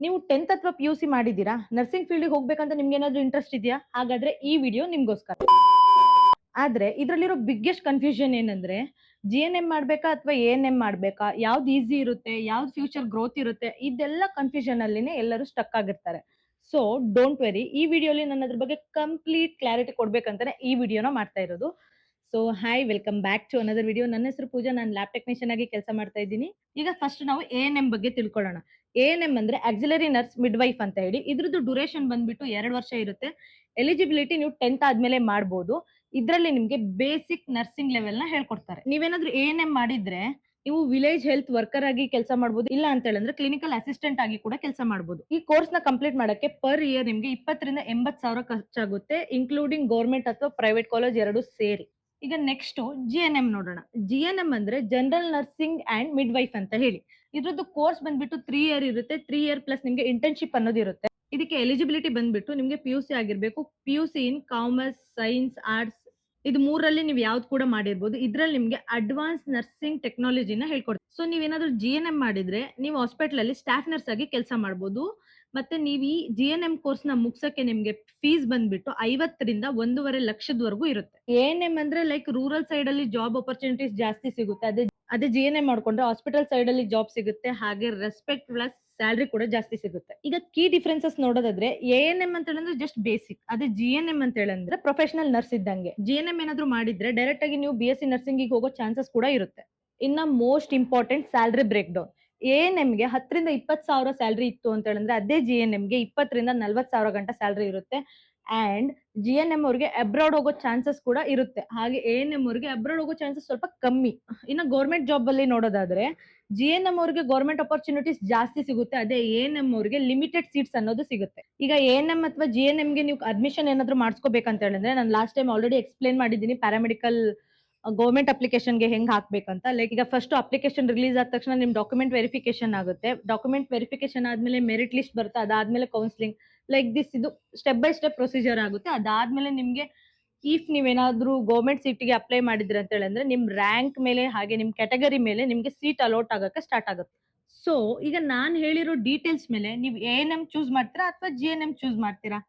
ನೀವು 10th ಅಥವಾ PUC ಮಾಡಿದ್ದೀರಾ? ನರ್ಸಿಂಗ್ ಫೀಲ್ಡ್‌ಗೆ ಹೋಗ್ಬೇಕಂತ ನಿಮ್ಗೇನಾದ್ರೂ ಇಂಟ್ರೆಸ್ಟ್ ಇದೆಯಾ? ಹಾಗಾದ್ರೆ ಈ ವಿಡಿಯೋ ನಿಮ್ಗೋಸ್ಕರ. ಆದ್ರೆ ಇದ್ರಲ್ಲಿರೋ ಬಿಗ್ಗೆಸ್ಟ್ ಕನ್ಫ್ಯೂಷನ್ ಏನಂದ್ರೆ, ಜಿ-ಎನ್-ಎಂ ಮಾಡ್ಬೇಕಾ ಅಥವಾ ಎ-ಎನ್-ಎಂ ಮಾಡ್ಬೇಕಾ? ಯಾವ್ದು ಈಸಿ ಇರುತ್ತೆ? ಯಾವ್ದು ಫ್ಯೂಚರ್ ಗ್ರೋತ್ ಇರುತ್ತೆ? ಇದೆಲ್ಲ ಕನ್ಫ್ಯೂಷನ್ ಅಲ್ಲಿನೇ ಎಲ್ಲರೂ ಸ್ಟಕ್ ಆಗಿರ್ತಾರೆ. ಸೊ ಡೋಂಟ್ ವೆರಿ, ಈ ವಿಡಿಯೋಲಿ ನಾನು ಅದ್ರ ಬಗ್ಗೆ ಕಂಪ್ಲೀಟ್ ಕ್ಲಾರಿಟಿ ಕೊಡ್ಬೇಕಂತಾನೆ ಈ ವಿಡಿಯೋನ ಮಾಡ್ತಾ ಇರೋದು. So hi, welcome back to another video. ನನ್ನ ಹೆಸರು ಪೂಜಾ, ನಾನು ಲ್ಯಾಬ್ ಟೆಕ್ನಿಷಿಯನ್ ಆಗಿ ಕೆಲಸ ಮಾಡ್ತಾ ಇದ್ದೀನಿ. ಈಗ ಫಸ್ಟ್ ನಾವು ಎ-ಎನ್-ಎಂ ಬಗ್ಗೆ ತಿಳ್ಕೊಳ್ಳೋಣ. ಎ-ಎನ್-ಎಂ ಅಂದ್ರೆ ಆಕ್ಸಿಲರಿ ನರ್ಸ್ ಮಿಡ್ವೈಫ್ ಅಂತ ಹೇಳಿ. ಇದ್ರದ್ದು ಡ್ಯೂರೇಷನ್ ಬಂದ್ಬಿಟ್ಟು 2 ವರ್ಷ ಇರುತ್ತೆ. ಎಲಿಜಿಬಿಲಿಟಿ ನೀವು 10th ಆದ್ಮೇಲೆ ಮಾಡ್ಬೋದು. ಇದ್ರಲ್ಲಿ ನಿಮ್ಗೆ ಬೇಸಿಕ್ ನರ್ಸಿಂಗ್ ಲೆವೆಲ್ ನ ಹೇಳ್ಕೊಡ್ತಾರೆ. ನೀವೇನಾದ್ರೂ ಎ-ಎನ್-ಎಂ ಮಾಡಿದ್ರೆ ನೀವು ವಿಲೇಜ್ ಹೆಲ್ತ್ ವರ್ಕರ್ ಆಗಿ ಕೆಲಸ ಮಾಡಬಹುದು. ಇಲ್ಲ ಅಂತ ಹೇಳಿದ್ರೆ ಕ್ಲಿನಿಕಲ್ ಅಸಿಸ್ಟೆಂಟ್ ಆಗಿ ಕೂಡ ಕೆಲಸ ಮಾಡಬಹುದು. ಈ ಕೋರ್ಸ್ ನ ಕಂಪ್ಲೀಟ್ ಮಾಡಕ್ಕೆ ಪರ್ ಇಯರ್ ನಿಮ್ಗೆ 20 ರಿಂದ 80,000 ಖರ್ಚಾಗುತ್ತೆ, ಇನ್ಕ್ಲೂಡಿಂಗ್ ಗೌರ್ಮೆಂಟ್ ಅಥವಾ ಪ್ರೈವೇಟ್ ಕಾಲೇಜ್ ಎರಡು ಸೇರಿ. ಈಗ ನೆಕ್ಸ್ಟ್ ಜಿ-ಎನ್-ಎಂ ನೋಡೋಣ. ಜಿ-ಎನ್-ಎಂ ಅಂದ್ರೆ general nursing and mid wife ಅಂತ ಹೇಳಿ. ಇದ್ರದ್ದು ಕೋರ್ಸ್ ಬಂದ್ಬಿಟ್ಟು 3 ಇಯರ್ ಇರುತ್ತೆ. 3 ಇಯರ್ ಪ್ಲಸ್ ನಿಮ್ಗೆ ಇಂಟರ್ನ್ಶಿಪ್ ಅನ್ನೋದು ಇರುತ್ತೆ. ಇದಕ್ಕೆ ಎಲಿಜಿಬಿಲಿಟಿ ಬಂದ್ಬಿಟ್ಟು ನಿಮ್ಗೆ PUC ಆಗಿರ್ಬೇಕು. PUC ಇನ್ ಕಾಮರ್ಸ್, ಸೈನ್ಸ್, ಆರ್ಟ್ಸ್, ಇದು ಮೂರಲ್ಲಿ ನೀವು ಯಾವ್ದು ಕೂಡ ಮಾಡಿರ್ಬೋದು. ಇದ್ರಲ್ಲಿ ನಿಮ್ಗೆ ಅಡ್ವಾನ್ಸ್ ನರ್ಸಿಂಗ್ ಟೆಕ್ನಾಲಜಿನ ಹೇಳ್ಕೊಡ್ತಾರೆ. ಸೊ ನೀವೇನಾದ್ರೂ ಜಿ-ಎನ್-ಎಂ ಮಾಡಿದ್ರೆ ನೀವು ಹಾಸ್ಪಿಟಲ್ ಅಲ್ಲಿ ಸ್ಟಾಫ್ ನರ್ಸ್ ಆಗಿ ಕೆಲಸ ಮಾಡಬಹುದು. ಮತ್ತೆ ನೀವು ಈ ಜಿ-ಎನ್-ಎಂ ಕೋರ್ಸ್ ನ ಮುಗ್ಸಕ್ಕೆ ನಿಮ್ಗೆ ಫೀಸ್ ಬಂದ್ಬಿಟ್ಟು 50 ರಿಂದ 1.5 ಲಕ್ಷದವರೆಗೂ ಇರುತ್ತೆ. ಎ-ಎನ್-ಎಂ ಅಂದ್ರೆ ಲೈಕ್ ರೂರಲ್ ಸೈಡ್ ಅಲ್ಲಿ ಜಾಬ್ ಆಪರ್ಚುನಿಟೀಸ್ ಜಾಸ್ತಿ ಸಿಗುತ್ತೆ. ಅದೇ ಜಿ-ಎನ್-ಎಂ ಮಾಡ್ಕೊಂಡ್ರೆ ಹಾಸ್ಪಿಟಲ್ ಸೈಡ್ ಅಲ್ಲಿ ಜಾಬ್ ಸಿಗುತ್ತೆ, ಹಾಗೆ ರೆಸ್ಪೆಕ್ಟ್ ಪ್ಲಸ್ ಸ್ಯಾಲರಿ ಕೂಡ ಜಾಸ್ತಿ ಸಿಗುತ್ತೆ. ಈಗ ಕೀ ಡಿಫ್ರೆನ್ಸಸ್ ನೋಡೋದಾದ್ರೆ, ಎ-ಎನ್-ಎಂ ಅಂತ ಹೇಳಿದ್ರೆ ಜಸ್ಟ್ ಬೇಸಿಕ್, ಅದೇ ಜಿ-ಎನ್-ಎಂ ಅಂತ ಹೇಳಿದ್ರೆ ಪ್ರೊಫೆಷನಲ್ ನರ್ಸ್ ಇದ್ದಂಗೆ. ಜಿ-ಎನ್-ಎಂ ಏನಾದ್ರು ಮಾಡಿದ್ರೆ ಡೈರೆಕ್ಟ್ ಆಗಿ ನೀವು BSc ನರ್ಸಿಂಗ್ ಹೋಗೋ ಚಾನ್ಸಸ್ ಕೂಡ ಇರುತ್ತೆ. ಇನ್ನ most important salary break down. ANM ಗೆ 10 ರಿಂದ 20,000 ಸ್ಯಾಲರಿ ಇತ್ತು ಅಂತ ಹೇಳಿದ್ರೆ ಅದೇ ಜಿ-ಎನ್-ಎಂ ಗೆ 20 ರಿಂದ 40,000 ಗಂಟ ಸ್ಯಾಲರಿ ಇರುತ್ತೆ. ಅಂಡ್ ಜಿ-ಎನ್-ಎಂ ಅವ್ರಿಗೆ ಅಬ್ರಾಡ್ ಹೋಗೋ ಚಾನ್ಸಸ್ ಕೂಡ ಇರುತ್ತೆ. ಹಾಗೆ ಎ-ಎನ್-ಎಂ ಅವ್ರಿಗೆ ಅಬ್ರಾಡ್ ಹೋಗೋ ಚಾನ್ಸಸ್ ಸ್ವಲ್ಪ ಕಮ್ಮಿ. ಇನ್ನ ಗೌರ್ಮೆಂಟ್ ಜಾಬ್ ಅಲ್ಲಿ ನೋಡೋದಾದ್ರೆ ಜಿ-ಎನ್-ಎಂ ಅವ್ರಿಗೆ ಗೌರ್ಮೆಂಟ್ ಅಪರ್ಚುನಿಟೀಸ್ ಜಾಸ್ತಿ ಸಿಗುತ್ತೆ. ಅದೇ ಎ-ಎನ್-ಎಂ ಅವ್ರಿಗೆ ಲಿಮಿಟೆಡ್ ಸೀಟ್ಸ್ ಅನ್ನೋದು ಸಿಗುತ್ತೆ. ಈಗ ಎ-ಎನ್-ಎಂ ಅಥವಾ ಜಿ-ಎನ್-ಎಂ ಗೆ ನೀವು ಅಡ್ಮಿಷನ್ ಏನಾದ್ರು ಮಾಡಿಸ್ಕೋಬೇಕಂತ ಹೇಳಿದ್ರೆ, ನಾನು ಲಾಸ್ಟ್ ಟೈಮ್ ಆಲ್ರೆಡಿ ಎಕ್ಸ್ಪ್ಲೇನ್ ಮಾಡಿದ್ದೀನಿ ಪ್ಯಾರಾಮೆಡಿಕಲ್ ಗೌರ್ಮೆಂಟ್ ಅಪ್ಲಿಕೇಶನ್ ಗೆ ಹೆಂಗ್ ಹಾಕ್ಬೇಕಂತ. ಲೈಕ್ ಈಗ ಫಸ್ಟ್ ಅಪ್ಲಿಕೇಶನ್ ರಿಲೀಸ್ ಆದ ತಕ್ಷಣ ನಿಮ್ ಡಾಕ್ಯುಮೆಂಟ್ ವೆರಿಫಿಕೇಶನ್ ಆಗುತ್ತೆ. ಡಾಕ್ಯುಮೆಂಟ್ ವೆರಿಫಿಕೇಶನ್ ಆದ್ಮೇಲೆ ಮೆರಿಟ್ ಲಿಸ್ಟ್ ಬರುತ್ತೆ. ಅದಾದ್ಮೇಲೆ ಕೌನ್ಸಿಲಿಂಗ್, ಲೈಕ್ ದಿಸ್, ಇದು ಸ್ಟೆಪ್ ಬೈ ಸ್ಟೆಪ್ ಪ್ರೊಸೀಜರ್ ಆಗುತ್ತೆ. ಅದಾದ್ಮೇಲೆ ನಿಮ್ಗೆ ಇಫ್ ನೀವೇನಾದ್ರೂ ಗೌರ್ಮೆಂಟ್ ಸೀಟ್ಗೆ ಅಪ್ಲೈ ಮಾಡಿದ್ರೆ ಅಂತ ಹೇಳಿದ್ರೆ ನಿಮ್ ರ್ಯಾಂಕ್ ಮೇಲೆ ಹಾಗೆ ನಿಮ್ ಕ್ಯಾಟಗರಿ ಮೇಲೆ ನಿಮ್ಗೆ ಸೀಟ್ ಅಲೋಟ್ ಆಗಕ್ಕೆ ಸ್ಟಾರ್ಟ್ ಆಗುತ್ತೆ. ಸೊ ಈಗ ನಾನ್ ಹೇಳಿರೋ ಡೀಟೇಲ್ಸ್ ಮೇಲೆ ನೀವು ಎ-ಎನ್-ಎಂ ಚೂಸ್ ಮಾಡ್ತೀರಾ ಅಥವಾ ಜಿ-ಎನ್-ಎಂ ಚೂಸ್ ಮಾಡ್ತೀರಾ?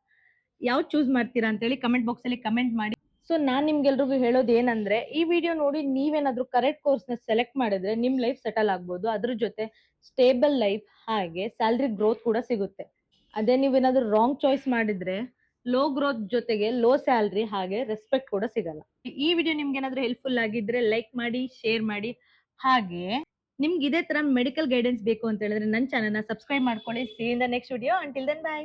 ಯಾವ್ದು ಚೂಸ್ ಮಾಡ್ತೀರಾ ಅಂತ ಹೇಳಿ ಕಮೆಂಟ್ ಬಾಕ್ಸ್ ಅಲ್ಲಿ ಕಮೆಂಟ್ ಮಾಡಿ. ಸೊ ನಾನ್ ನಿಮ್ಗೆಲ್ರಿಗೂ ಹೇಳೋದು ಏನಂದ್ರೆ, ಈ ವಿಡಿಯೋ ನೋಡಿ ನೀವೇನಾದ್ರೂ ಕರೆಕ್ಟ್ ಕೋರ್ಸ್ ನ ಸೆಲೆಕ್ಟ್ ಮಾಡಿದ್ರೆ ನಿಮ್ ಲೈಫ್ ಸೆಟಲ್ ಆಗ್ಬೋದು. ಅದ್ರ ಜೊತೆ ಸ್ಟೇಬಲ್ ಲೈಫ್ ಹಾಗೆ ಸ್ಯಾಲರಿ ಗ್ರೋತ್ ಕೂಡ ಸಿಗುತ್ತೆ. ಅದೇ ನೀವೇನಾದ್ರೂ ರಾಂಗ್ ಚಾಯ್ಸ್ ಮಾಡಿದ್ರೆ ಲೋ ಗ್ರೋತ್ ಜೊತೆಗೆ ಲೋ ಸ್ಯಾಲರಿ ಹಾಗೆ ರೆಸ್ಪೆಕ್ಟ್ ಕೂಡ ಸಿಗಲ್ಲ. ಈ ವಿಡಿಯೋ ನಿಮ್ಗೆ ಏನಾದ್ರೂ ಹೆಲ್ಪ್ಫುಲ್ ಆಗಿದ್ರೆ ಲೈಕ್ ಮಾಡಿ, ಶೇರ್ ಮಾಡಿ. ಹಾಗೆ ನಿಮ್ಗೆ ಇದೇ ತರ ಮೆಡಿಕಲ್ ಗೈಡೆನ್ಸ್ ಬೇಕು ಅಂತ ಹೇಳಿದ್ರೆ ನನ್ನ ಚಾನೆಲ್ ನ ಸಬ್ಸ್ಕ್ರೈಬ್ ಮಾಡ್ಕೊಳ್ಳಿ. See in the next video. Until then, by.